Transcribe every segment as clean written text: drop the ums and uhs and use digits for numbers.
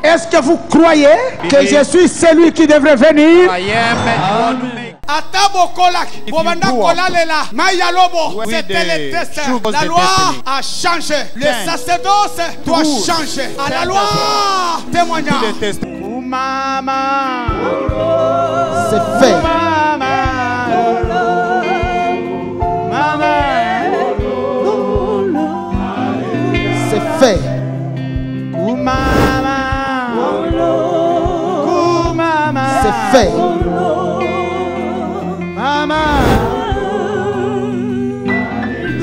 Est-ce que vous croyez que je suis celui qui devrait venir? C'était le test. La loi a changé. Le sacerdoce doit changer. À la loi, témoignage. C'est fait. C'est fait. C'est fait.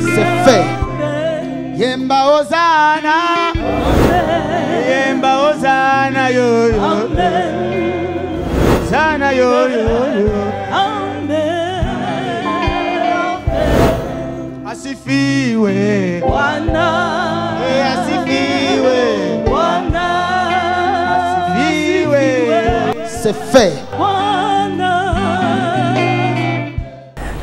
C'est fait. Yemba Ozana. Yemba Ozana yo yo. Zana yo yo yo. Asifiwe. Wana. Asifiwe. Wana. Asifiwe. C'est fait.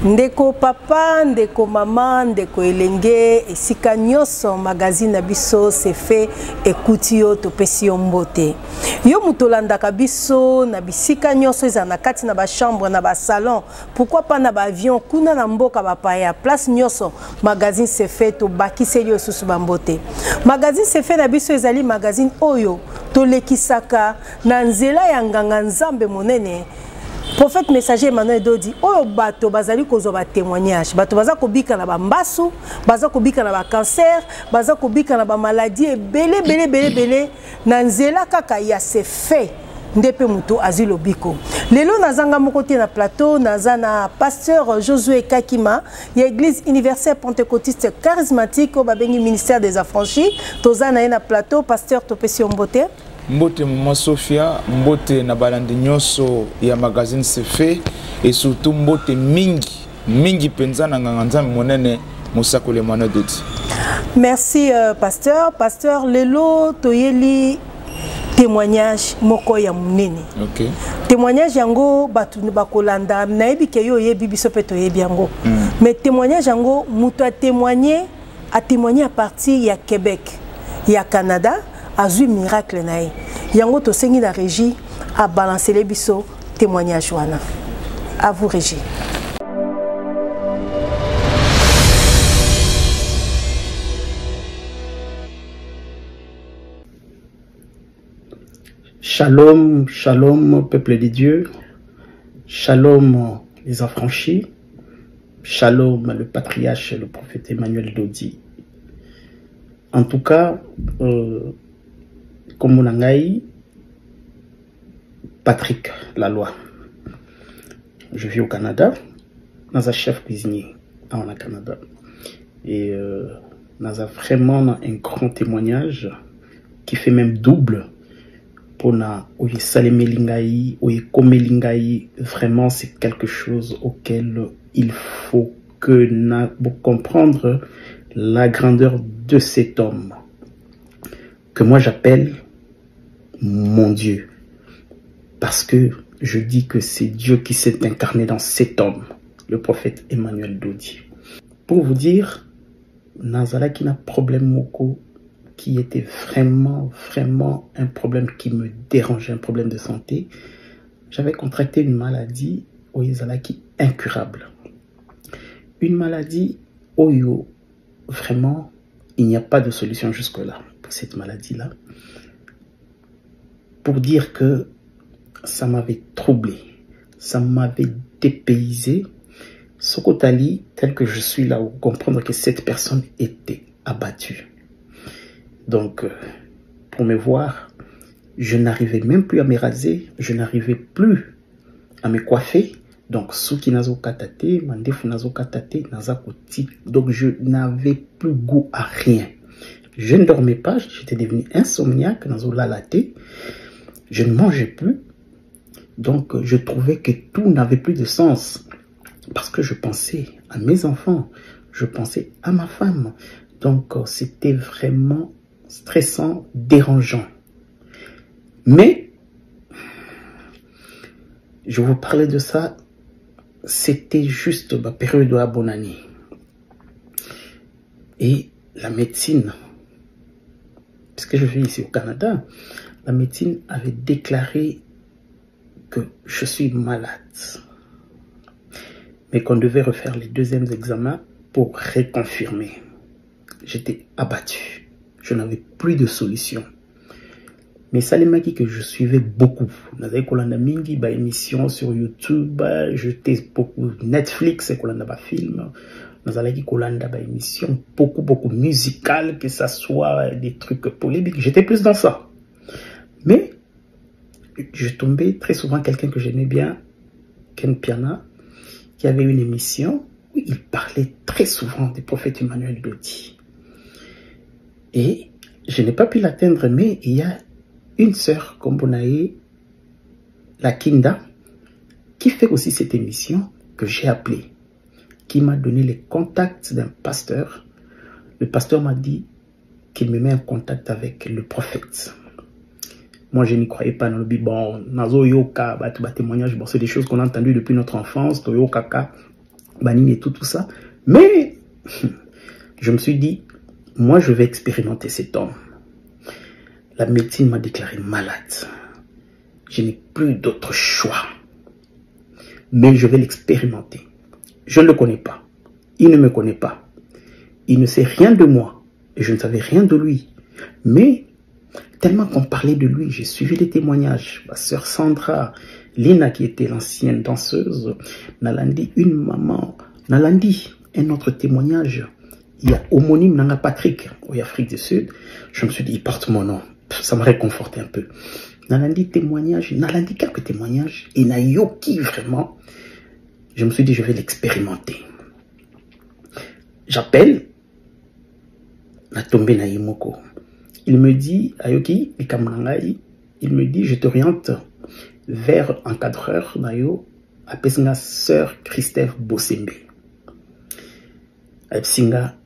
Ndeko papa, ndeko mama, ndeko elenge, esika nyoso magazine na biso c'est fait écoute yo topesi yo mbote. Yo mutolandaka biso na bisika nyoso eza na kati na ba chambre na ba salon, pourquoi pas na ba avion kuna na mboka ba paya place nyoso magazine c'est fait to bakiseli yo susu ba mbote. Magazine c'est fait na biso ezali magazine oyo to lekisaka na nzela ya nganga nzambe monene. Prophète messager Emmanuel Dodi oyo bato bazali kozwa ba témoignage bato baza kobika na ba mbasu baza kobika na ba cancer baza kobika na ba maladie belé na nzela kaka ya se fait ndepe muto azilo biko lelo nazanga mokote na plateau nazana pasteur Josué Kakima ya église universelle pentecôtiste charismatique au babengi ministère des affranchis tozana na plateau pasteur topesi mbote. Mbote Maman Sophia, mbote na balandi nyoso ya magazine c'est fait et surtout mbote mingi penza na nganzambe monene Mosakole Emmanuel Dodi. Merci pasteur. Pasteur lelo toyeli témoignage moko ya munene. OK. Témoignage yango batu bakolanda nayebi ke yo yebi biso pe toyebi yango. Mais témoignage yango muto a témoigné à partir ya Québec, ya Canada. Azu miracle nae yango to sengi la régie a balancer les biso témoignage wana à vous régie. Shalom, shalom peuple de Dieu, shalom les affranchis, shalom le patriarche le prophète Emmanuel Dodi. En tout cas comme on a Patrick Laloy. Je vis au Canada, dans un chef cuisinier au Canada. Et dans un vraiment un grand témoignage qui fait même double pour na Salémelingaï ou Komelingaï. Vraiment, c'est quelque chose auquel il faut que pour comprendre la grandeur de cet homme que moi j'appelle mon Dieu, parce que je dis que c'est Dieu qui s'est incarné dans cet homme, le prophète Emmanuel Dodi. Pour vous dire, Nazala qui n'a problème moko, qui était vraiment un problème qui me dérangeait, un problème de santé. J'avais contracté une maladie qui incurable, une maladie oyo vraiment il n'y a pas de solution jusque là pour cette maladie là. Pour dire que ça m'avait troublé, ça m'avait dépaysé. Sokotali, tel que je suis là, où comprendre que cette personne était abattue. Donc, pour me voir, je n'arrivais même plus à me raser, je n'arrivais plus à me coiffer. Donc, ceux qui n'ont pas katate, mandefu n'ont pas katate, donc je n'avais plus goût à rien. Je ne dormais pas, j'étais devenu insomniaque, je ne mangeais plus. Donc, je trouvais que tout n'avait plus de sens. Parce que je pensais à mes enfants, je pensais à ma femme. Donc, c'était vraiment stressant, dérangeant. Mais, je vous parlais de ça, c'était juste la période de la bonne année. Et la médecine, parce que je vis ici au Canada, la médecine avait déclaré que je suis malade, mais qu'on devait refaire les deuxièmes examens pour réconfirmer. J'étais abattu, je n'avais plus de solution. Mais Salimaki que je suivais beaucoup, n'avais kolanda mingi ba émission sur YouTube, j'étais beaucoup Netflix et kolanda ba film, n'avais kolanda ba émission beaucoup musical, que ça soit des trucs polémiques, j'étais plus dans ça. Mais je tombais très souvent quelqu'un que j'aimais bien, Ken Piana, qui avait une émission où il parlait très souvent du prophète Emmanuel Dodi. Et je n'ai pas pu l'atteindre, mais il y a une sœur, Kombonae, la Kinda, qui fait aussi cette émission que j'ai appelée, qui m'a donné les contacts d'un pasteur. Le pasteur m'a dit qu'il me met en contact avec le prophète. Moi, je n'y croyais pas dans le Bible. Bon, Nazo Yoka, témoignage, bon, c'est des choses qu'on a entendues depuis notre enfance, Toyo Kaka, Banine et tout ça. Mais, je me suis dit, moi, je vais expérimenter cet homme. La médecine m'a déclaré malade. Je n'ai plus d'autre choix. Mais je vais l'expérimenter. Je ne le connais pas. Il ne me connaît pas. Il ne sait rien de moi. Et je ne savais rien de lui. Mais, tellement qu'on parlait de lui, j'ai suivi les témoignages. Ma sœur Sandra, Lina qui était l'ancienne danseuse, Nalandi, une maman, Nalandi, un autre témoignage. Il y a homonyme Nanga Patrick, au Afrique du Sud. Je me suis dit, il porte mon nom. Ça m'a réconforté un peu. Nalandi témoignage, Nalandi quelques témoignages, et Nayoki vraiment. Je me suis dit, je vais l'expérimenter. J'appelle Natombe Naimoko. Il me dit, Ayoki, il me dit, je t'oriente vers encadreur Nayo, à Pessinga sœur Christelle Bosembe. Pessinga,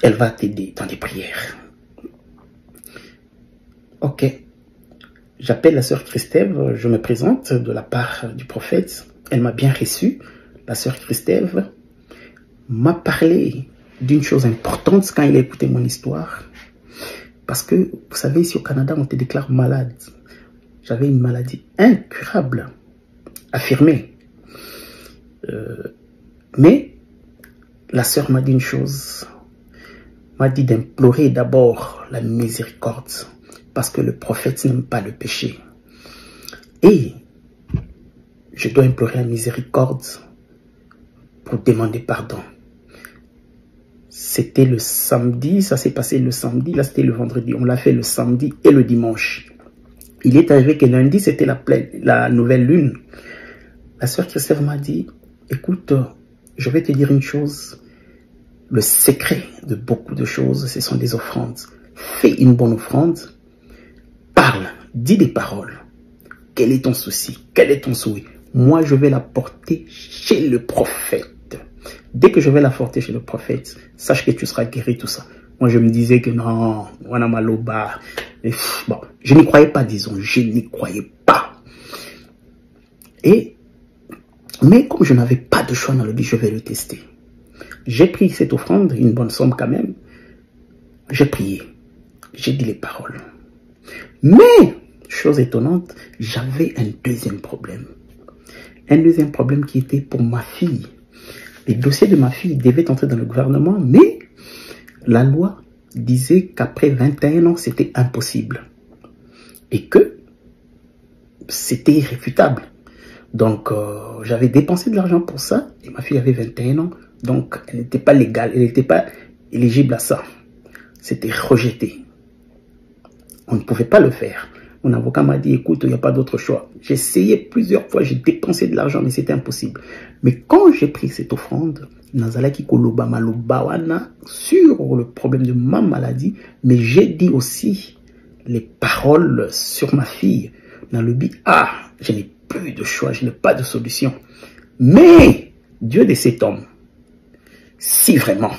elle va t'aider dans les prières. Ok. J'appelle la sœur Christelle, je me présente de la part du prophète. Elle m'a bien reçu. La sœur Christelle m'a parlé d'une chose importante quand il a écouté mon histoire. Parce que, vous savez, ici au Canada, on te déclare malade. J'avais une maladie incurable, affirmée. Mais, la sœur m'a dit une chose. M'a dit d'implorer d'abord la miséricorde. Parce que le prophète n'aime pas le péché. Et je dois implorer la miséricorde pour demander pardon. C'était le samedi, ça s'est passé le samedi, là c'était le vendredi. On l'a fait le samedi et le dimanche. Il est arrivé que lundi, c'était la nouvelle lune. La sœur Christelle m'a dit, écoute, je vais te dire une chose. Le secret de beaucoup de choses, ce sont des offrandes. Fais une bonne offrande. Parle, dis des paroles. Quel est ton souci? Quel est ton souhait? Moi, je vais la porter chez le prophète. Dès que je vais la porter chez le prophète, sache que tu seras guéri, tout ça. Moi, je me disais que non, on a mal au bas. Bon, je n'y croyais pas, disons. Je n'y croyais pas. Mais comme je n'avais pas de choix dans le but, je vais le tester. J'ai pris cette offrande, une bonne somme quand même. J'ai prié. J'ai dit les paroles. Mais, chose étonnante, j'avais un deuxième problème. Un deuxième problème qui était pour ma fille. Les dossiers de ma fille devaient entrer dans le gouvernement, mais la loi disait qu'après 21 ans, c'était impossible. Et que c'était irréfutable. Donc, j'avais dépensé de l'argent pour ça, et ma fille avait 21 ans, donc elle n'était pas légale, elle n'était pas éligible à ça. C'était rejeté. On ne pouvait pas le faire. Mon avocat m'a dit, écoute, il n'y a pas d'autre choix. J'ai essayé plusieurs fois, j'ai dépensé de l'argent, mais c'était impossible. Mais quand j'ai pris cette offrande, Nazalaki Koloba Malobawana, sur le problème de ma maladie, mais j'ai dit aussi les paroles sur ma fille. Dans le but, je n'ai plus de choix, je n'ai pas de solution. Mais, Dieu de cet homme, si vraiment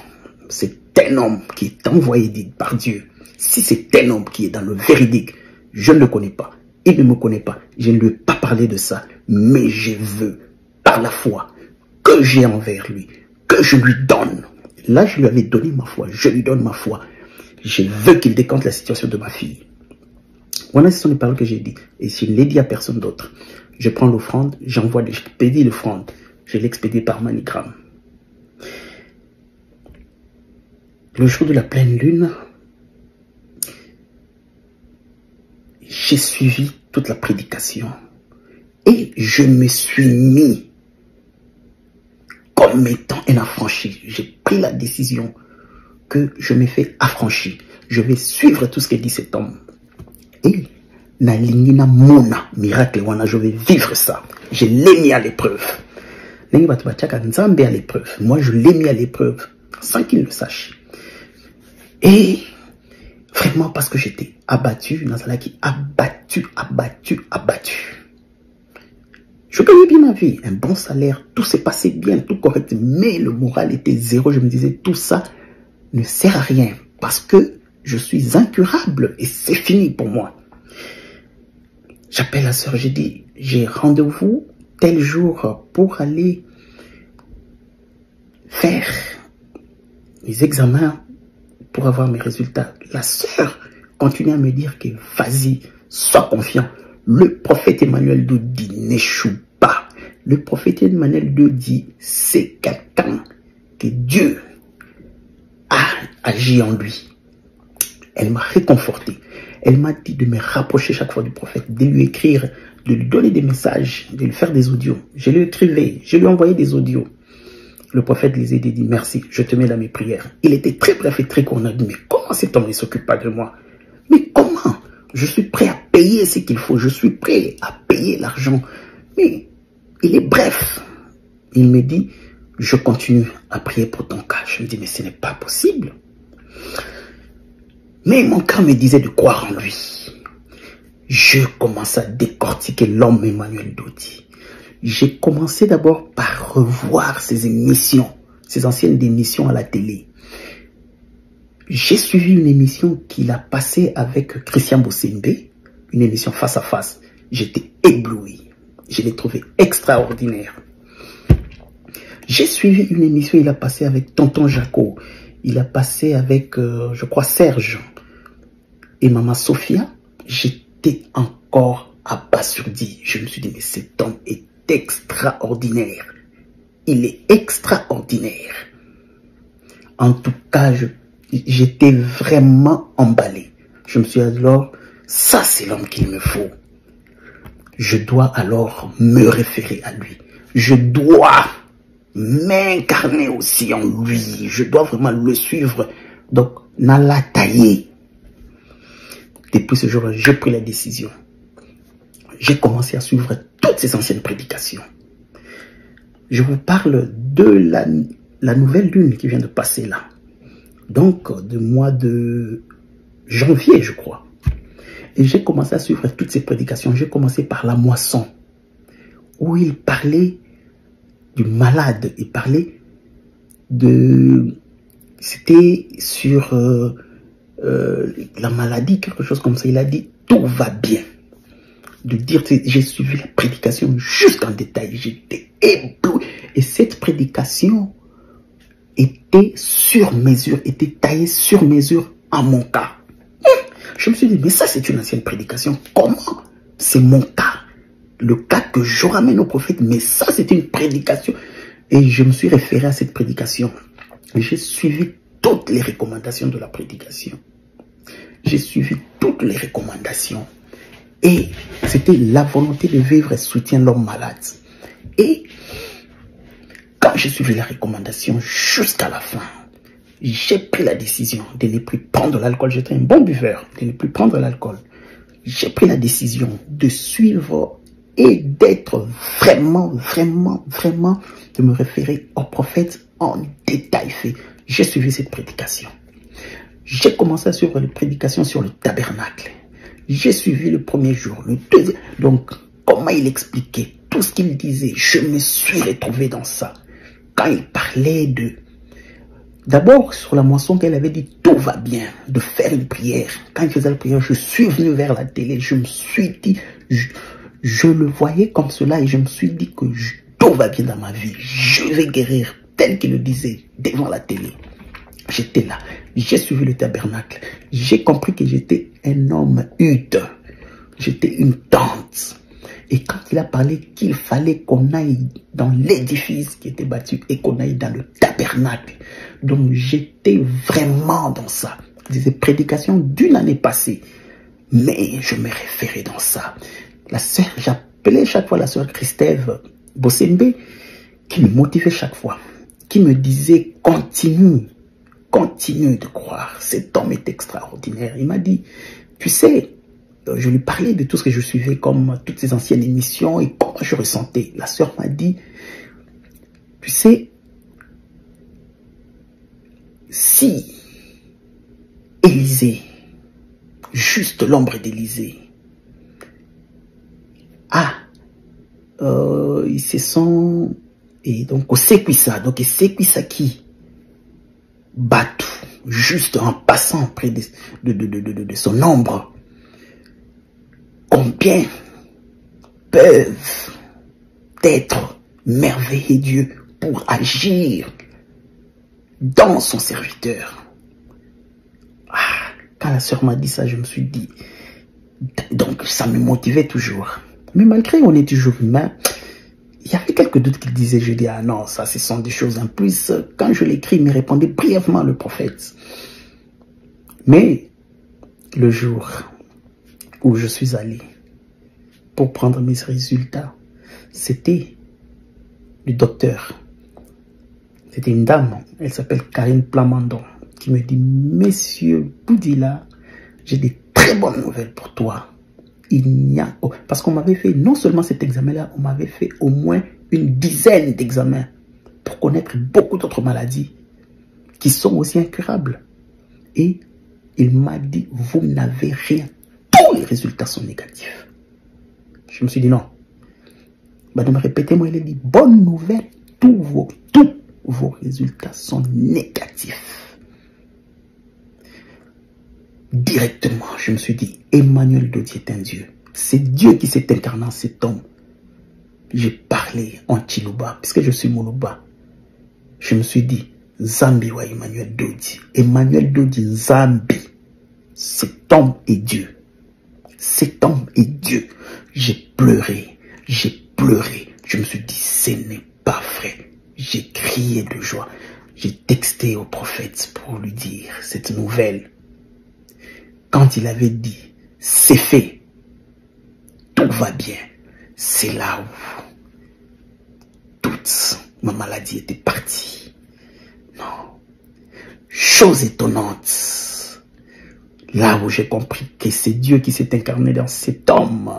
c'est un homme qui est envoyé par Dieu, si c'est un homme qui est dans le véridique, je ne le connais pas, il ne me connaît pas, je ne lui ai pas parlé de ça, mais je veux, par la foi que j'ai envers lui, que je lui donne. Là, je lui avais donné ma foi, je lui donne ma foi. Je veux qu'il décante la situation de ma fille. Voilà, ce sont les paroles que j'ai dit. Et je ne l'ai dit à personne d'autre. Je prends l'offrande, j'envoie, j'expédie l'offrande. Je l'expédie par manigramme. Le jour de la pleine lune, j'ai suivi toute la prédication. Et je me suis mis comme étant un affranchi. J'ai pris la décision que je me fais affranchi. Je vais suivre tout ce que dit cet homme. Et na lingina mona miracle wana, je vais vivre ça. Je l'ai mis à l'épreuve. À l'épreuve. Moi, je l'ai mis à l'épreuve sans qu'il le sache. Et vraiment parce que j'étais abattu, Nazalaki, abattu. Je gagnais bien ma vie, un bon salaire, tout s'est passé bien, tout correct, mais le moral était zéro. Je me disais, tout ça ne sert à rien parce que je suis incurable et c'est fini pour moi. J'appelle la sœur, j'ai dit, j'ai rendez-vous tel jour pour aller faire les examens pour avoir mes résultats. La sœur continue à me dire que vas-y, sois confiant. Le prophète Emmanuel II dit n'échoue pas. Le prophète Emmanuel II dit c'est quelqu'un que Dieu a agi en lui. Elle m'a réconforté. Elle m'a dit de me rapprocher chaque fois du prophète, de lui écrire, de lui donner des messages, de lui faire des audios. Je lui écrivais, je lui envoyais des audios. Le prophète les a dit merci, je te mets dans mes prières. Il était très bref et très court. On a dit mais comment cet homme ne s'occupe pas de moi? Mais comment? Je suis prêt à payer ce qu'il faut. Je suis prêt à payer l'argent. Mais il est bref. Il me dit, je continue à prier pour ton cas. Je me dis, mais ce n'est pas possible. Mais mon cœur me disait de croire en lui. Je commence à décortiquer l'homme Emmanuel Dodi. J'ai commencé d'abord par revoir ses émissions, ses anciennes émissions à la télé. J'ai suivi une émission qu'il a passée avec Christian Bossembe, une émission face à face. J'étais ébloui. Je l'ai trouvé extraordinaire. J'ai suivi une émission qu'il a passée avec Tonton Jaco. Il a passé avec, je crois, Serge et Maman Sophia. J'étais encore abasourdi. Je me suis dit, mais cet homme est extraordinaire. Il est extraordinaire. En tout cas, j'étais vraiment emballé. Je me suis dit alors, ça c'est l'homme qu'il me faut. Je dois alors me référer à lui. Je dois m'incarner aussi en lui. Je dois vraiment le suivre. Donc, Nala taillé. Depuis ce jour-là, j'ai pris la décision. J'ai commencé à suivre toutes ces anciennes prédications. Je vous parle de la nouvelle lune qui vient de passer là. Donc, du mois de janvier, je crois. Et j'ai commencé à suivre toutes ces prédications. J'ai commencé par la moisson, où il parlait du malade. Il parlait de... C'était sur la maladie, quelque chose comme ça. Il a dit, tout va bien. De dire, j'ai suivi la prédication jusqu'en détail. J'étais ébloui. Et cette prédication était sur mesure, était taillée sur mesure en mon cas. Je me suis dit, mais ça c'est une ancienne prédication. Comment? C'est mon cas. Le cas que je ramène au prophète, mais ça c'est une prédication. Et je me suis référé à cette prédication. J'ai suivi toutes les recommandations de la prédication. J'ai suivi toutes les recommandations. Et c'était la volonté de vivre et soutien l'homme malade. Et quand j'ai suivi la recommandation jusqu'à la fin, j'ai pris la décision de ne plus prendre l'alcool. J'étais un bon buveur, de ne plus prendre l'alcool. J'ai pris la décision de suivre et d'être vraiment, de me référer au prophète en détail fait. J'ai suivi cette prédication. J'ai commencé à suivre les prédications sur le tabernacle. J'ai suivi le premier jour, le deuxième. Donc, comment il expliquait tout ce qu'il disait, je me suis retrouvé dans ça. Quand il parlait de... D'abord, sur la moisson qu'elle avait dit, tout va bien, de faire une prière. Quand il faisait la prière, je suis venu vers la télé, je me suis dit, je le voyais comme cela et je me suis dit que tout va bien dans ma vie. Je vais guérir, tel qu'il le disait, devant la télé. J'étais là, j'ai suivi le tabernacle. J'ai compris que j'étais un homme hude. j'étais une tante. Et quand il a parlé qu'il fallait qu'on aille dans l'édifice qui était bâti et qu'on aille dans le tabernacle, donc j'étais vraiment dans ça. Des prédications d'une année passée, mais je me référais dans ça. La sœur, j'appelais chaque fois la sœur Christève Bossembe, qui me motivait chaque fois, qui me disait continue de croire, cet homme est extraordinaire. Il m'a dit, tu sais, je lui parlais de tout ce que je suivais comme toutes ces anciennes émissions et comment je ressentais. La sœur m'a dit, tu sais, si Élisée, juste l'ombre d'Élisée, ils se sont, et donc au Sekwisa, donc et Sekwisa qui battu juste en passant près de son ombre, combien peuvent être merveilleux Dieu pour agir dans son serviteur. Quand la sœur m'a dit ça, je me suis dit, donc ça me motivait toujours. Mais malgré on est toujours humain, il y avait quelques doutes qu'il disait, je dis, ah non, ça ce sont des choses en plus. Quand je l'écris, il me répondait brièvement le prophète. Mais le jour où je suis allé pour prendre mes résultats, c'était le docteur. C'était une dame, elle s'appelle Karine Plamandon, qui me dit, Monsieur Boudila, j'ai des très bonnes nouvelles pour toi. Il n'y a... Parce qu'on m'avait fait, non seulement cet examen-là, on m'avait fait au moins une dizaine d'examens pour connaître beaucoup d'autres maladies qui sont aussi incurables. Et il m'a dit, vous n'avez rien. Tous les résultats sont négatifs. Je me suis dit non. Madame, répétez-moi, il a dit, bonne nouvelle, tous vos résultats sont négatifs. Directement, je me suis dit, Emmanuel Dodi est un Dieu. C'est Dieu qui s'est incarné en cet homme. J'ai parlé en Chiluba, puisque je suis Moluba. Je me suis dit, Zambi wa Emmanuel Dodi. Emmanuel Dodi Zambi. Cet homme est Dieu. Cet homme est Dieu. J'ai pleuré. J'ai pleuré. Je me suis dit, ce n'est pas vrai. J'ai crié de joie. J'ai texté au prophète pour lui dire cette nouvelle. Quand il avait dit, c'est fait, tout va bien, c'est là où toute ma maladie était partie. Non. Chose étonnante, là où j'ai compris que c'est Dieu qui s'est incarné dans cet homme.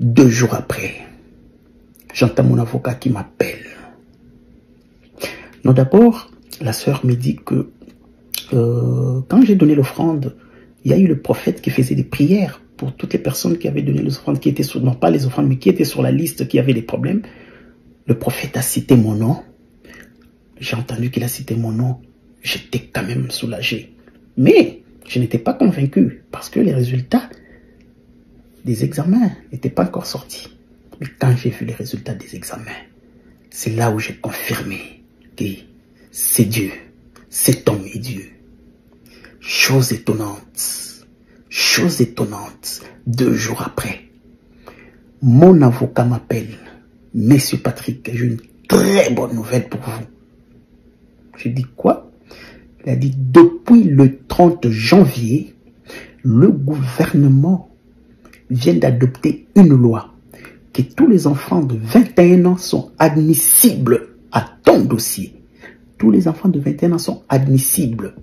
2 jours après, j'entends mon avocat qui m'appelle. Non, d'abord, la sœur me dit que quand j'ai donné l'offrande, il y a eu le prophète qui faisait des prières pour toutes les personnes qui avaient donné les offrandes, qui étaient sur, non pas les offrandes, mais qui étaient sur la liste, qui avaient des problèmes. Le prophète a cité mon nom. J'ai entendu qu'il a cité mon nom. J'étais quand même soulagé. Mais je n'étais pas convaincu parce que les résultats des examens n'étaient pas encore sortis. Mais quand j'ai vu les résultats des examens, c'est là où j'ai confirmé que c'est Dieu. Cet homme est Dieu. Chose étonnante. 2 jours après, mon avocat m'appelle. Monsieur Patrick, j'ai une très bonne nouvelle pour vous. Je dis quoi? Il a dit, depuis le 30 janvier, le gouvernement vient d'adopter une loi que tous les enfants de 21 ans sont admissibles à ton dossier. Tous les enfants de 21 ans sont admissibles.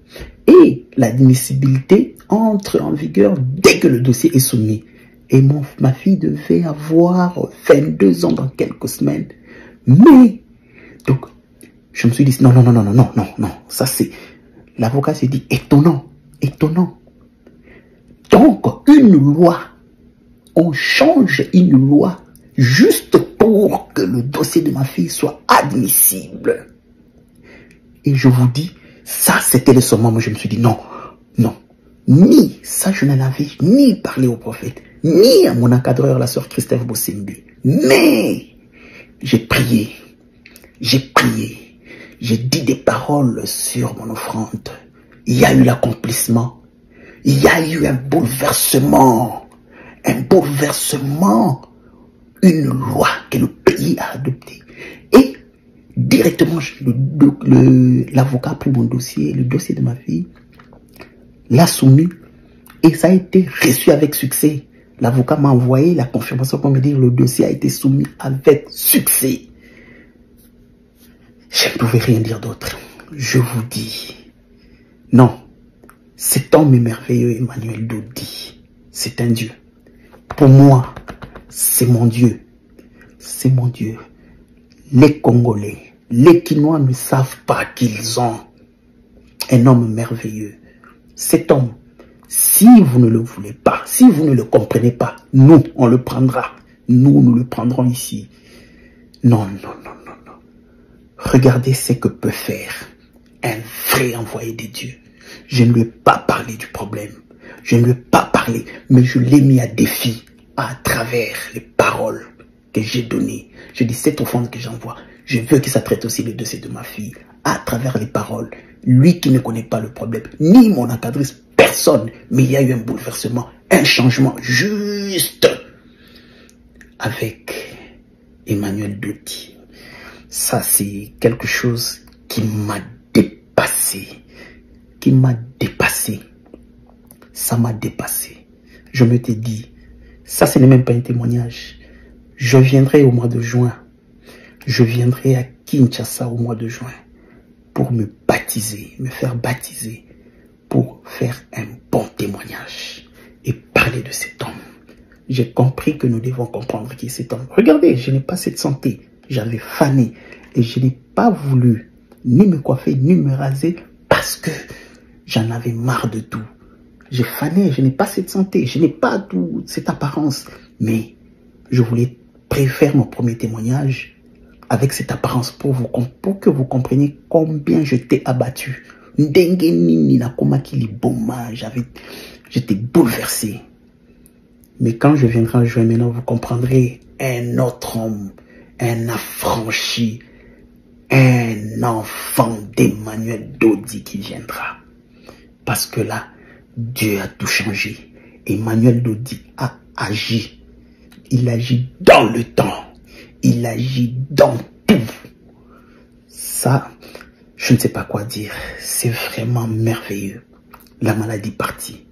Et l'admissibilité entre en vigueur dès que le dossier est soumis. Et ma fille devait avoir 22 ans dans quelques semaines. Mais, donc, je me suis dit, non, ça c'est... L'avocat s'est dit, étonnant. Donc, une loi, on change une loi juste pour que le dossier de ma fille soit admissible. Et je vous dis, ça c'était le moment où je me suis dit, non, ni ça je n'en avais ni parlé au prophète, ni à mon encadreur, la sœur Christève Bossembe. Mais j'ai prié, j'ai dit des paroles sur mon offrande. Il y a eu l'accomplissement, il y a eu un bouleversement. un bouleversement, une loi que le pays a adoptée. Et directement, l'avocat a pris mon dossier, le dossier de ma fille, l'a soumis et ça a été reçu avec succès. L'avocat m'a envoyé la confirmation pour me dire que le dossier a été soumis avec succès. Je ne pouvais rien dire d'autre. Je vous dis, non, cet homme est merveilleux, Emmanuel Dodi. C'est un Dieu. Pour moi, c'est mon Dieu. C'est mon Dieu. Les Congolais, les Quinois ne savent pas qu'ils ont un homme merveilleux. Cet homme, si vous ne le voulez pas, si vous ne le comprenez pas, nous, on le prendra. Nous le prendrons ici. Non, non, non, non, non. Regardez ce que peut faire un vrai envoyé de Dieu. Je ne lui ai pas parlé du problème. Je ne lui ai pas parlé, mais je l'ai mis à défi à travers les paroles que j'ai données. Je dis, cette offrande que j'envoie, je veux que ça traite aussi le dossier de ma fille à travers les paroles. Lui qui ne connaît pas le problème, ni mon encadrice, personne, mais il y a eu un bouleversement, un changement juste avec Emmanuel Dodi. Ça, c'est quelque chose qui m'a dépassé, ça m'a dépassé. Je me t'ai dit, ça ce n'est même pas un témoignage. Je viendrai au mois de juin, je viendrai à Kinshasa au mois de juin pour me baptiser, me faire baptiser, pour faire un bon témoignage et parler de cet homme. J'ai compris que nous devons comprendre qui est cet homme. Regardez, je n'ai pas cette santé, j'avais fané et je n'ai pas voulu ni me coiffer ni me raser parce que j'en avais marre de tout. J'ai fané, je n'ai pas cette santé, je n'ai pas toute cette apparence, mais je voulais préférer mon premier témoignage avec cette apparence pour que vous compreniez combien je t'ai abattu. J'étais bouleversé. Mais quand je viendrai en juin, maintenant vous comprendrez un autre homme, un affranchi, un enfant d'Emmanuel Dodi qui viendra. Parce que là, Dieu a tout changé. Emmanuel Dodi a agi. Il agit dans le temps. Il agit dans tout. Ça, je ne sais pas quoi dire. C'est vraiment merveilleux. La maladie partie.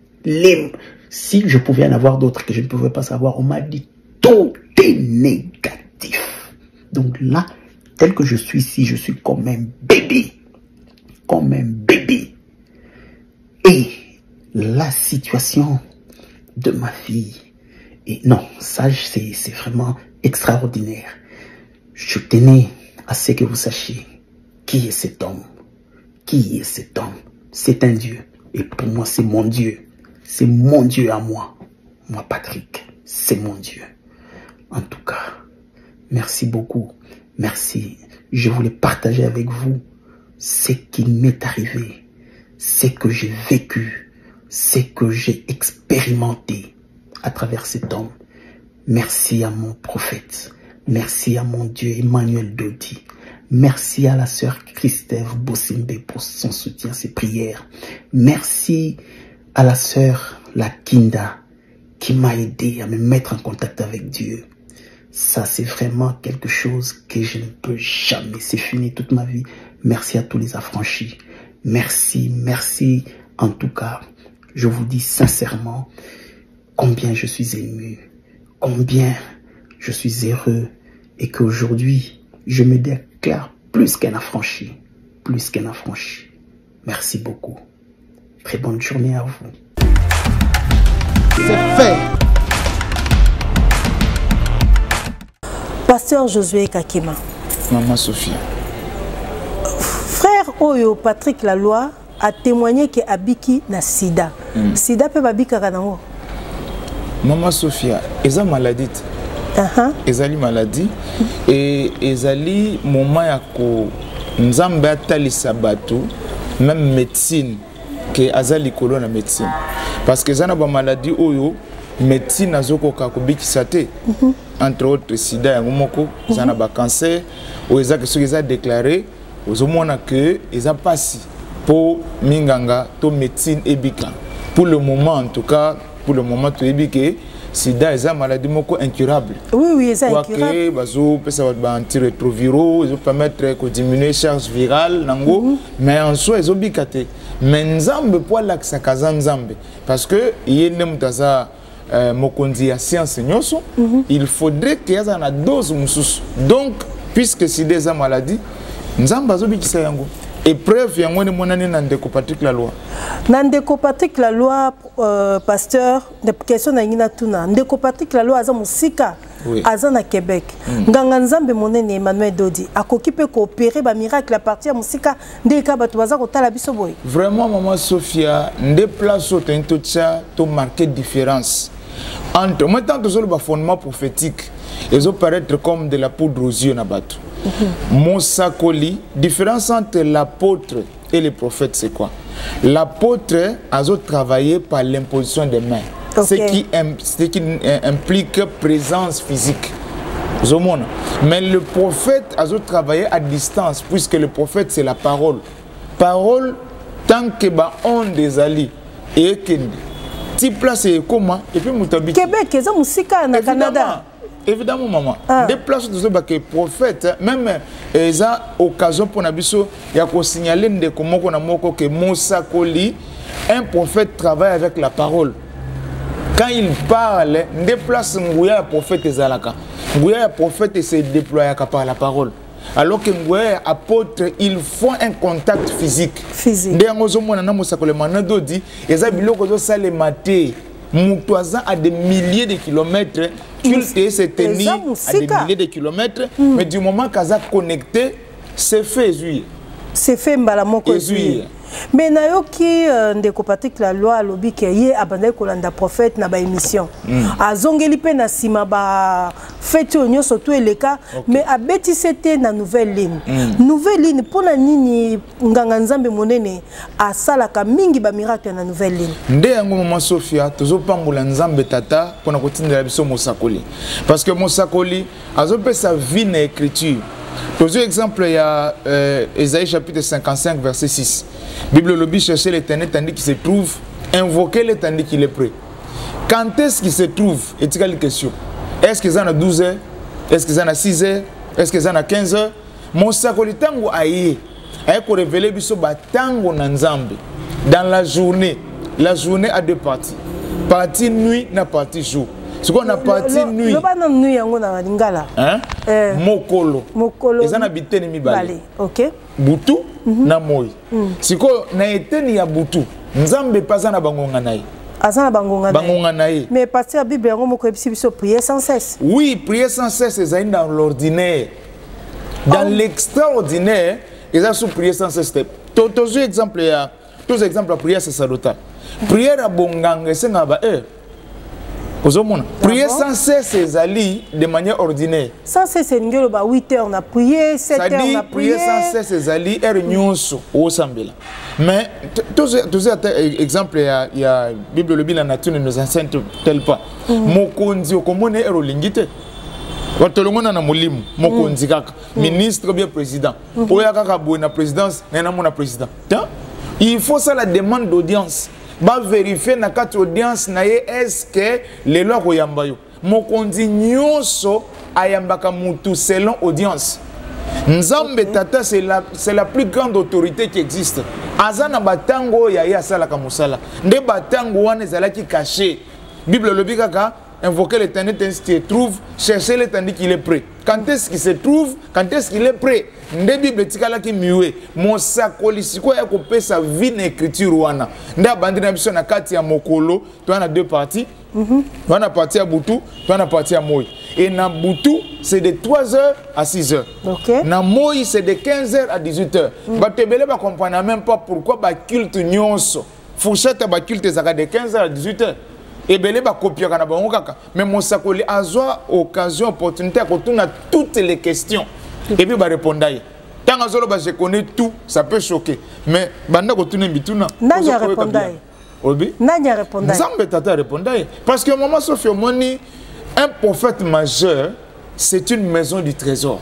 Si je pouvais en avoir d'autres que je ne pouvais pas savoir, on m'a dit tout est négatif. Donc là, tel que je suis ici, je suis comme un bébé. Comme un bébé. Et la situation de ma fille, et non, ça c'est vraiment extraordinaire. Je tenais à ce que vous sachiez qui est cet homme. Qui est cet homme? C'est un Dieu. Et pour moi, c'est mon Dieu. C'est mon Dieu à moi. Moi, Patrick, c'est mon Dieu. En tout cas, merci beaucoup. Merci. Je voulais partager avec vous ce qui m'est arrivé, ce que j'ai vécu, ce que j'ai expérimenté à travers cet homme. Merci à mon prophète. Merci à mon Dieu Emmanuel Dodi. Merci à la sœur Christève Bossimbe pour son soutien, ses prières. Merci à la sœur Lakinda qui m'a aidé à me mettre en contact avec Dieu. Ça, c'est vraiment quelque chose que je ne peux jamais. C'est fini toute ma vie. Merci à tous les affranchis. Merci, merci. En tout cas, je vous dis sincèrement combien je suis ému, combien je suis heureux et qu'aujourd'hui, je me déclare plus qu'un affranchi. Plus qu'un affranchi. Merci beaucoup. Très bonne journée à vous. C'est fait. Pasteur Josué Kakima. Maman Sophie. Frère Oyo Patrick Laloy a témoigné que Abiki na sida. Sida peut babika kanango. Maman Sophia, eza maladie. Ezali maladie et ezali moment ya ko nzambe atalisa bato même médecine que azali kolo na médecine parce que zana ba maladie oyo médecine azokoka kobikisa te entre autres sida yango moko zana ba cancer o eza que ce qu'ils a déclaré ozomona que eza pasi pour minganga to médecine ebika pour le moment en tout cas pour le moment to ebike sida est une maladie incurable. Oui, c'est incurable. Ça va antirétroviraux, ils vont permettre de diminuer la charge virale, mais en soi, ils ont bicate. Mais Nzambe pour l'accès à Nzambe, parce que il y a une science, il faudrait qu'il y ait une dose. Donc, puisque c'est des maladies, Nzambe a bicate. Et preuve, il y a un Patrick la loi. Nandeko Patrick la loi, pasteur, de question na tuna. Ndeko Patrick la loi aza musika, aza na Québec. Nganga Nzambe monene Emmanuel Dodi. Akoki pe coopérer ba miracle à partir musika ndeka batu baza kotala biso boy. Vraiment maman Sophia, nde place au tentotcha to marquer différence. Entre maintenant tous le fondement prophétique, ils ont paraître comme de la poudre aux yeux na batu. Monsakoli, différence entre l'apôtre et le prophète, c'est quoi? L'apôtre a travaillé par l'imposition des mains, ce qui implique présence physique. Mais le prophète a travaillé à distance, puisque le prophète c'est la parole. Parole, tant que on des alliés et que tu places comment et puis Moutabi. Québec, c'est un musika au Canada. Évidemment, maman. Des places de ce prophète, même ils ont occasion pour nous de signaler que Moussa Koli, un prophète travaille avec la parole. Quand il parle, des places où il y a un prophète, où il y a un prophète et se déploie par la parole. Alors que les apôtres, ils font un contact physique. Moutouazan a des milliers de kilomètres, culte s'est tenu à des milliers de kilomètres, mais du moment qu'elle a connecté, c'est fait juillet. C'est fait mbalamoko juillet. Mais nayoki ndeko Patrick la loi lobi ke ye abandai kolanda prophète na ba émission. Azongeli pe na sima ba fête onyo surtout eleka mais abeti c'était na nouvelle ligne. Nouvelle ligne pour la nini nganga Nzambe monene asalaka mingi ba miracle na nouvelle ligne. Nde yango maman Sophia tozo pambola Nzambe tata pona kotindela biso Mosakoli. Parce que Mosakoli azope sa vie na écriture. Deuxième exemple, il y a Ésaïe chapitre 55, verset 6. Bible lobby chercher l'éternel tandis qu'il se trouve, invoquer le tandis qu'il est prêt. Quand est-ce qu'il se trouve? Est-il une question? Est-ce qu'ils en a 12 heures? Est-ce qu'ils en a 6 heures? Est-ce qu'ils en a 15 heures? Mon sakoli tango aye, aye ko révéler biso ba tango na Nzambe. Dans la journée a deux parties. Partie nuit na partie jour. Ce qu'on a parti nuit. Le banam nuit yango na lingala. Hein? Mokolo. Mokolo. Ils en habitent ni mibale. OK. Butu na moi. Si ko na eteni ya butu. Nzambe paza na bangonga nayi. Azana bangonga nayi. Bangonga nayi. Mais pasteur Bible yango moko ebisi biso prier sans cesse. Oui, prier sans cesse c'est dans l'ordinaire. Dans l'extraordinaire, ils ont sous prier sans cesse. Tous exemples ya, tous exemples à prière sacerdotale. Prière à bonganga c'est ngaba prier sans cesse ezali de manière ordinaire. Sans cesse ngelo ba 8 heures na prier, 7 heures na prier. Prier sans cesse ezali nyonso o sambela. Mais tous exemples il y a Bible le la nature ne nous enseigne tel pas. Mokonzi okomone lingite. Watolongona na mulimu mokonzi kaka ministre bien président. Oya kaka bouna présidence na mona président. Il faut ça la demande d'audience. Va vérifier na carte audience na ye est-ce que les lois koyamba yo mokonzi nyonso ayambaka mutu selon audience. Nzambe tata c'est la plus grande autorité qui existe. Azana batango ya salaka musala nde batango wana ezalaki caché. Bible lobi kaka invoquer l'éternel tandis qu'il se trouve, chercher le tandis qu'il est prêt. Quand est-ce qu'il se trouve? Quand est-ce qu'il est prêt? Nde Bible tikala ki miwe. Mosakoli siko ya kopé sa vie na écriture wana. Nde abandi na biso na kati ya mokolo, tu as deux parties. Tu as partie à Boutou, tu as partie à Moï. Et na Boutou, c'est de 3h à 6h. Okay. Na Moï, c'est de 15h à 18h. Ba tebele ba comprendre même pas pourquoi ba culte nyonso. Fourchette ba culte zaka de 15h à 18h. Et belé ba copier kana bango kaka. Mais Mosakoli azwa occasion opportunité à retourner à toutes les questions. Et puis ba répondre. Tant azolo ba je connais tout, ça peut choquer. Mais banda retourner bituna. Nanya répondre. Obi? Nanya répondre. Nzambe tata répondre. Parce que maman Sophie Moni, un prophète majeur, c'est une maison du trésor.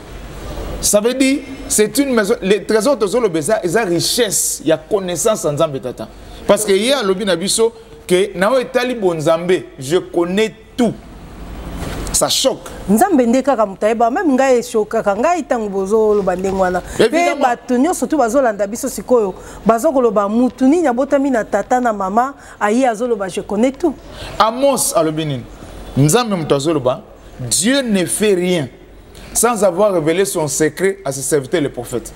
Ça veut dire, c'est une maison. Les trésors de Zolo Beza, ils ont richesse, il y a connaissance en Nzambe tata. Parce que hier, l'Obi Nabiso, que Nao Etali Bonzambe, je connais tout. Ça choque. Nzambe ndeka kamutaiba même ngai choka ngai tango bozo lo bandengwana. Pe batonyo surtout bazolanda biso sikoyo. Bazokolo ba mutuni nyabotami na tata na mama ayi azolo ba je connais tout. Amos alobinin. Nzambe mutazolo ba Dieu ne fait rien sans avoir révélé son secret à ses serviteurs les prophètes.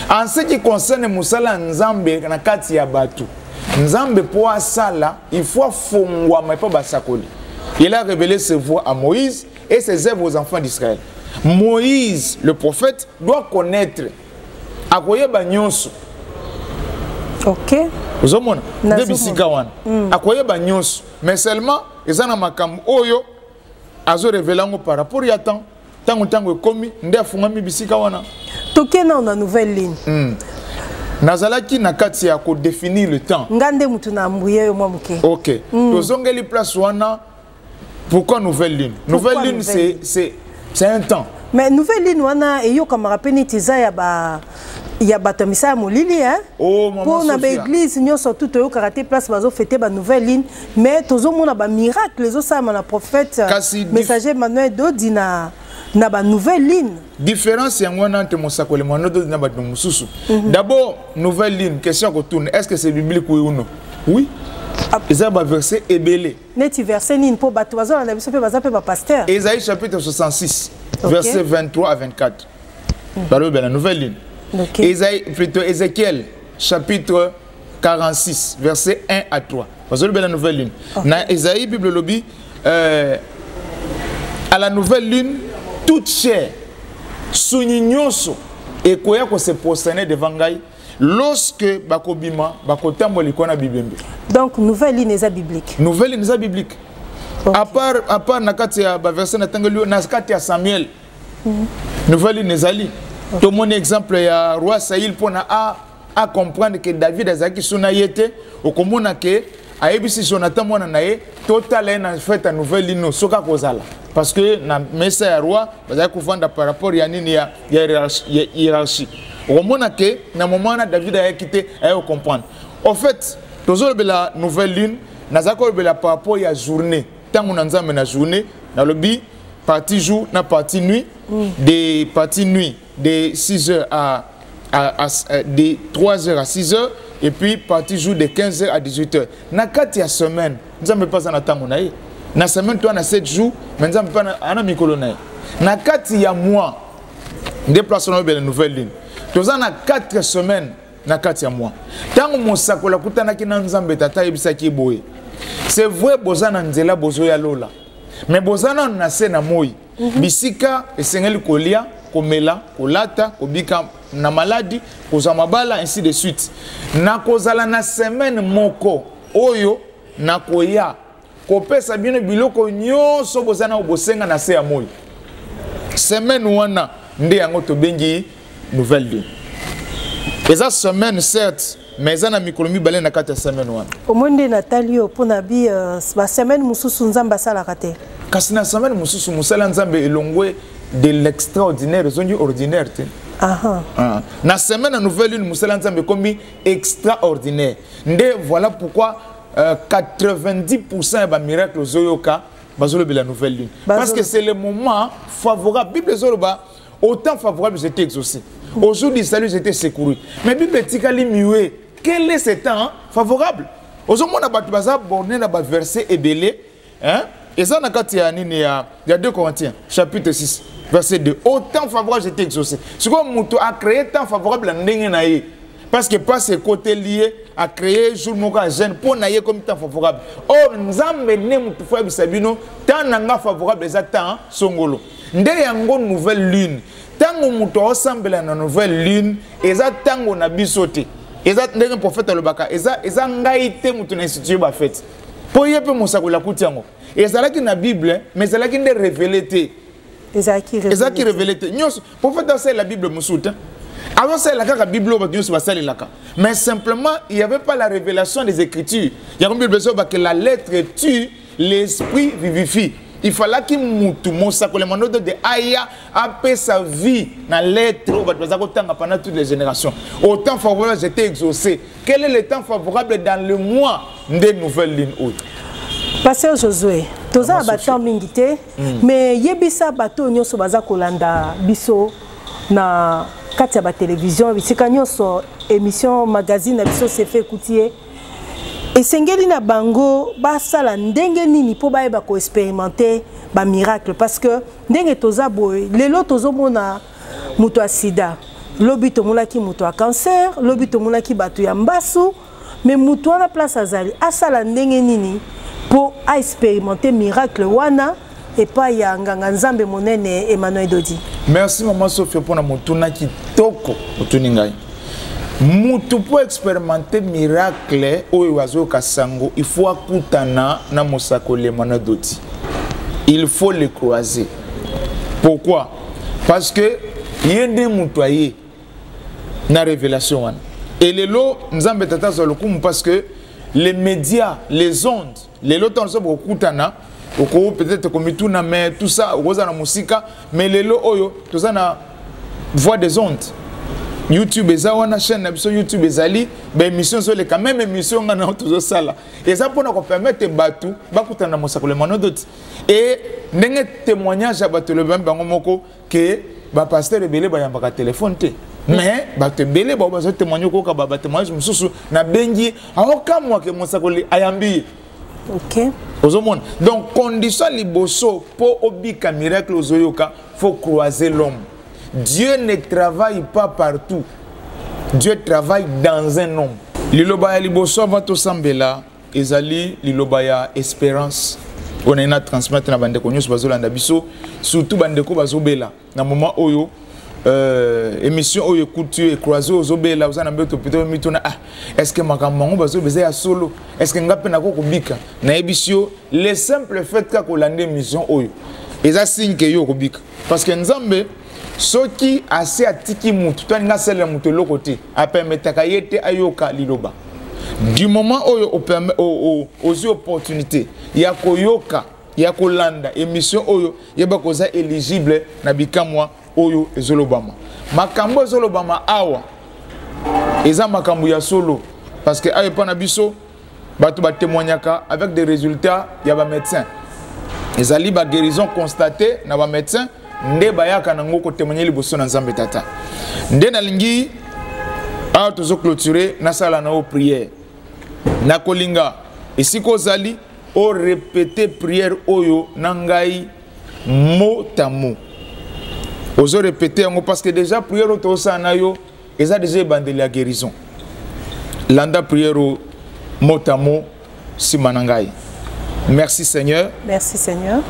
En ce qui concerne Moussala Nzambe na kati ya batu. Nzambe po asala, il faut fongwa mais pas basakoli. Il a révélé ses voix à Moïse et ses œuvres aux enfants d'Israël. Moïse, le prophète, doit connaître akoye banyonso. OK. Vous avez akoye banyonso, mais seulement ezana makambo oyo azo révéler par rapport ya temps. Tango komi nde afungami bisika wana. Tokena na nouvelle ligne. Nazalaki na kati ya ko définir le temps. Ngande mutu na mbuye yo mwamuke. OK. Tozongeli place wana. Pourquoi nouvelle ligne? Nouvelle ligne c'est un temps. Mais nouvelle ligne wana eyo kama rapeni tiza ya bato misa molili hein. Oh maman. Pour na église nyoso tout yo karaté place bazo fêter ba nouvelle ligne mais tozo mona ba miracle les autres na prophète messager Emmanuel Dodina na ba nouvelle ligne. Différence yangwana entre mosako le mono Dodina ba mususu. D'abord nouvelle ligne question qu'on tourne est-ce que c'est biblique ou non? Oui. Ils ont un verset ébélé. Neti verset ligne pour bato bazo na biso pe baza pe ba pasteur. Ésaïe chapitre 66 verset 23 à 24. Parole de la nouvelle ligne. Okay. Ézéchiel chapitre 46 verset 1 à 3. Parce que la nouvelle ligne. Dans Ésaïe Bible lobby à la nouvelle ligne toute chair soulignoso et koya ko se prosterner devant Gaï lorsque bakobima bakotambo likona bibembe. Donc nouvelle ligne est biblique. Nouvelle ligne est biblique. Okay. À part nakati ya ba verset na tangelo nakati ya Samuel. Nouvelle ligne ezali. Tout mon exemple il y a roi Saïl pour à comprendre que David a zaki sunayete au komona que aibisi Jonathan mona nae total en fait une nouvelle ligne soka kozala parce que na mesa ya roi bazaki kuvanda par rapport ya nini ya hiérarchie au komona que na moment na David a quitté à comprendre en fait toujours la nouvelle ligne nazako bela par rapport ya journée tangu na nzambe na journée na lobi partie jour na partie nuit des parties nuit de 6h de 3h à 6h et puis partie jour de 15h à 18h. Na kati ya semaine, nous n'avons pas en attendre naïe. Na semaine toi na 7 jours, mais nous n'avons pas en mikolo naïe. Na kati ya mois, déplacement de la nouvelle ligne. Nous avons 4 semaines na kati ya mois. Tango mosako la kutana ki na nzambe tata yebisa ki boye. C'est vrai bozana nzela bozo ya lola. Mais bozana na se na moi. Bisika esengeli kolia komela, kolata, kobika na maladie, koza mabala, ainsi de suite. Na kozala na semaine moko, oyo, na koya, kopesa bino biloko nyonso bozana obosenga na se ya moi. Semaine wana, nde yango to bengi nouvelle ligne. Eza semaine certes, mais eza na mikolomi bale na kati ya semaine wana. Omonde Nathalie opona bi ba semaine mususu nzamba sala kate. Kasi na semaine mususu musala nzambe elongwe de l'extraordinaire, zongi ordinaire. Na semaine nouvelle ligne musala nzambe komi extraordinaire. Nde voilà pourquoi 90% ba miracle zoyoka bazolo de la nouvelle ligne. Parce que c'est le moment favorable. Bible zoloba autant favorable j'étais exaucé. Aujourd'hui salut j'étais secouru. Mais Bible tikali miwe. Quel est ce temps favorable? Aujourd'hui on a battu baza borné na ba verset ébélé, hein? Et ça, il y a 2 Corinthiens, chapitre 6, verset 2. Autant favorable, j'étais exaucé. Ce que Moutou a créé, tant favorable, parce que pas ce côté lié à créer jour moka jeune pour naïe comme temps favorable. Or, nous avons mené Moutou Fouabi Sabino, tant n'a favorable, exactement, Songolo. Ndé yango nouvelle lune. Tant Moutou ressemble à une nouvelle lune, et ça, tant on a bisoté. Et ça, le prophète Alobaka, et ça, ngaïté Moutou n'institué ba fête. Pour y avoir mon sac la coutiango. Et ça là qui na Bible, mais ça là qui est révélé. Et ça qui révélé. Pour faire la Bible musuta. Avant ça la Bible mais simplement il n'y avait pas la révélation des Écritures. Il y a comme Bible que la lettre tue, l'esprit vivifie. Il fallait qu'il moutou mon sac le mano de Aya a sa vie dans la lettre pendant toutes les générations. Au temps favorable j'étais exaucé. Quel est le temps favorable dans le mois des nouvelles lignes? Pasteur Josué, toza bato mingi te mais yebisa bato nyonso baza kolanda biso na kati ya ba télévision bisika nyonso émission magazine na biso se fait écouter esengeli na bango basala ndenge nini po bayeba ko expérimenter ba miracle parce que ndenge toza boye lelo tozomona muto a sida lobi tomulaki muto a cancer lobi tomulaki bato ya mbasu mais muto na place azali asala ndenge nini pour expérimenter miracle wana et pas ya nganga nzambe monene Emmanuel Dodi. Merci maman Sophie pour na mutuna kitoko mutuningai. Mutu pour expérimenter miracle oyo wazo kasango il faut akutana na mosakole Emmanuel Dodi. Il faut les croiser. Pourquoi? Parce que yende mutoye na révélation wana. Et les lots nzambe tata zolokumu parce que les médias, les ondes, les lots sont beaucoup tana, peut-être comme tout na mais tout ça, rosa na musika, mais les lots oyo, tout ça na voix des ondes. YouTube ezawana chaîne na biso YouTube ezali, ba émission sur les quand même émission ngana toujours ça là. Et ça pour nous permettre batu bakutana mosakole Manodoti. Et ndenge témoignage à batu le bango moko que ba pasteur ebele ba yambaka téléphone te. Mais bato belé ba bazo témoigner ko ka ba témoignage mususu na bengi aokamwa ke mosakole ayambi. OK. Ozomona. Donc condition liboso pour obika miracle ozoyoka, faut croiser l'homme. Dieu ne travaille pas partout. Dieu travaille dans un homme. Liloba ya liboso avant to sambela ezali liloba ya espérance. On a transmettre na bande ko nyos bazolanda biso surtout bande ko bazobela na moment oyo émission oyo couture et croiser ozobela uzana mbeto pito mitona est-ce que makamango bazobeza ya solo est-ce que ngape na ko kubika na ebisio le simple fait ka kolande émission oyo eza signe que yo kubika parce que nzambe soki assez atiki mutu to nga sele mutu lokote a permettre ka yete ayoka liloba du moment oyo aux opportunités ya koyoka ya kolanda émission oyo yeba koza éligible na bikamwa oyo ezolobama makambo ezolobama awa eza makambo ya solo parce que ayo pa na biso bato ba témoignaka avec des résultats ya ba médecin ezali ba guérison constatée na ba médecin nde bayaka nango ko témoigner liboso na nzambe tata nde na lingi awa tozo clôturer na sala na o prière na kolinga esiko zali o répéter prière oyo nangai mot à mot. Oso répéter parce que déjà prière au tosa na yo eza déjà bandeli la guérison. Landa prière mot à mot simanangai. Merci Seigneur. Merci Seigneur.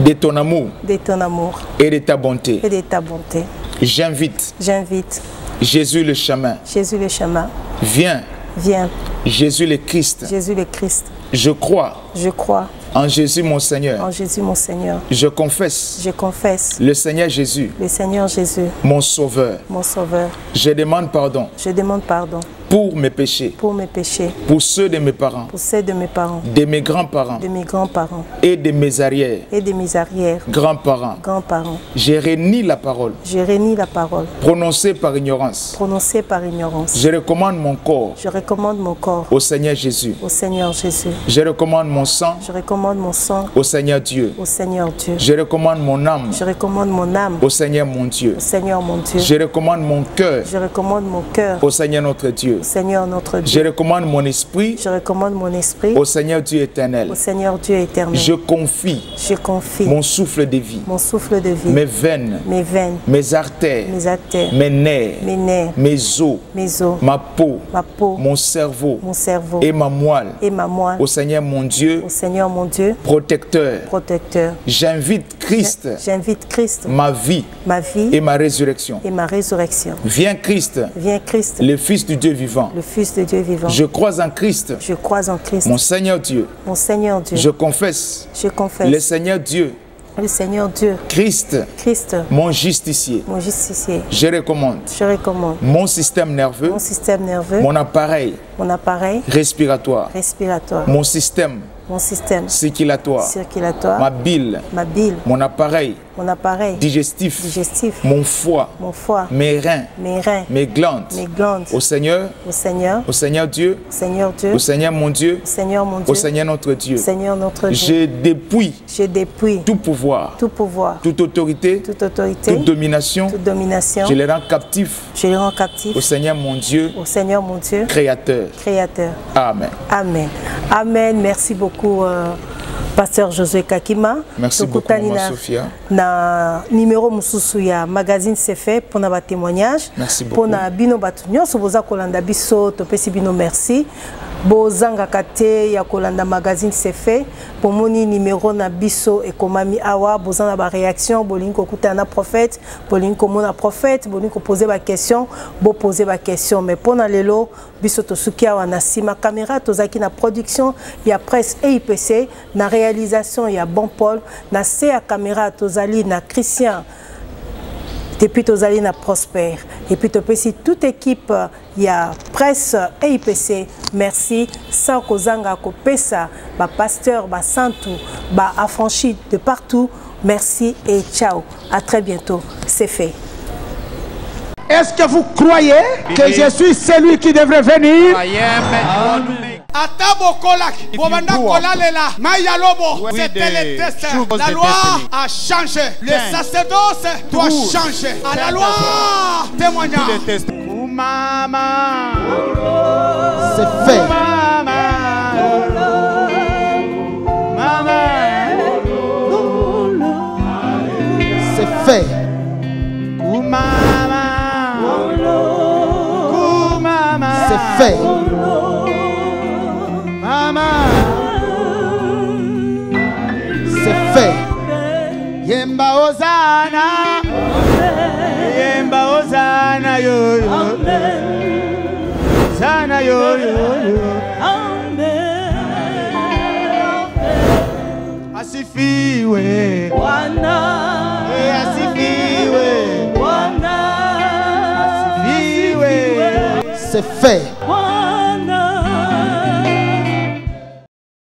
De ton amour. De ton amour. Et de ta bonté. Et de ta bonté. J'invite. J'invite. Jésus le chemin. Jésus le chemin. Viens. Viens. Jésus le Christ. Jésus le Christ. Je crois. Je crois. En Jésus mon Seigneur. En Jésus mon Seigneur. Je confesse. Je confesse. Le Seigneur Jésus. Le Seigneur Jésus. Mon Sauveur. Mon Sauveur. Je demande pardon. Je demande pardon. Pour mes péchés. Pour mes péchés. Pour ceux de mes parents. Pour ceux de mes parents. De mes grands-parents. De mes grands-parents. Et de mes arrières. Et de mes arrières. Grands-parents. Grands-parents. Je renie la parole. Je renie la parole. Prononcée par ignorance. Prononcée par ignorance. Je recommande mon corps. Je recommande mon corps. Au Seigneur Jésus. Au Seigneur Jésus. Je recommande mon sang. Je recommande mon sang. Au Seigneur Dieu. Au Seigneur Dieu. Je recommande mon âme. Je recommande mon âme. Au Seigneur mon Dieu. Au Seigneur mon Dieu. Je recommande mon cœur. Je recommande mon cœur. Au Seigneur notre Dieu. Au Seigneur notre Dieu. Je recommande mon esprit. Je recommande mon esprit. Au Seigneur Dieu éternel. Au Seigneur Dieu éternel. Je confie. Je confie. Mon souffle de vie. Mon souffle de vie. Mes veines. Mes veines. Mes artères. Mes artères. Mes nerfs. Mes nerfs. Mes os. Mes os. Ma peau. Ma peau. Mon cerveau. Mon cerveau. Et ma moelle. Et ma moelle. Au Seigneur mon Dieu. Au Seigneur mon Dieu. Protecteur. Protecteur. J'invite Christ. J'invite Christ. Ma vie. Ma vie. Et ma résurrection. Et ma résurrection. Viens Christ. Viens Christ. Le Fils du Dieu vivant. Le Fils de Dieu vivant. Je crois en Christ. Je crois en Christ. Mon Seigneur Dieu. Mon Seigneur Dieu. Je confesse. Je confesse. Le Seigneur Dieu. Le Seigneur Dieu. Christ. Christ. Mon justicier. Mon justicier. Je recommande. Je recommande. Mon système nerveux. Mon système nerveux. Mon appareil. Mon appareil. Respiratoire. Respiratoire. Mon système. Mon système Circulatoire. circulatoire. Ma bile. Ma bile. Mon appareil. Mon appareil digestif. Digestif. Mon foie. Mon foie. Mes reins. Mes reins. Mes glandes. Mes glandes. Au Seigneur. Au Seigneur. Au Seigneur Dieu. Seigneur Dieu. Au Seigneur mon Dieu. Seigneur mon Dieu. Au Seigneur notre Dieu. Seigneur notre Dieu. Je dépouille. Je dépouille. Tout pouvoir. Tout pouvoir. Toute autorité. Toute autorité. Toute domination. Toute domination. Je les rends captifs. Je les rends captifs. Au Seigneur mon Dieu. Au Seigneur mon Dieu. Créateur. Créateur. Amen. Amen. Amen. Merci beaucoup, Pasteur Josué Kakima. Merci beaucoup, Maman Sophia. Na numéro mususu ya magazine c'est fait pour na témoignage. Merci beaucoup. Pour na bino batu nyonso boza kolanda biso topesi bino merci. Bozanga kate ya kolanda magazine c'est fait pour moni numéro na biso et komami awa bozana ba réaction bolinko kuta na prophète bolinko mona prophète bolinko poser ba question bo poser ba question mais pour na lelo biso to sukia wana sima caméra tozaki na production ya presse EIPC na réalisation ya Bon Paul na se ya caméra tozali na Christian depuis tozali na Prosper et puis topesi toute équipe ya presse EIPC merci sans kozanga kopesa ba pasteur ba santu ba affranchi de partout merci et ciao à très bientôt c'est fait. Est-ce que vous croyez que je suis celui qui devrait venir? C'était le test. La loi a changé. Le sacerdoce doit changer. À la loi, témoignage. C'est fait. C'est fait. C'est fait. C'est fait. Yemba Ozana. Yemba Ozana yo yo. Zana yo yo yo. Asifiwe. Wana. Asifiwe. Wana. Asifiwe. C'est fait.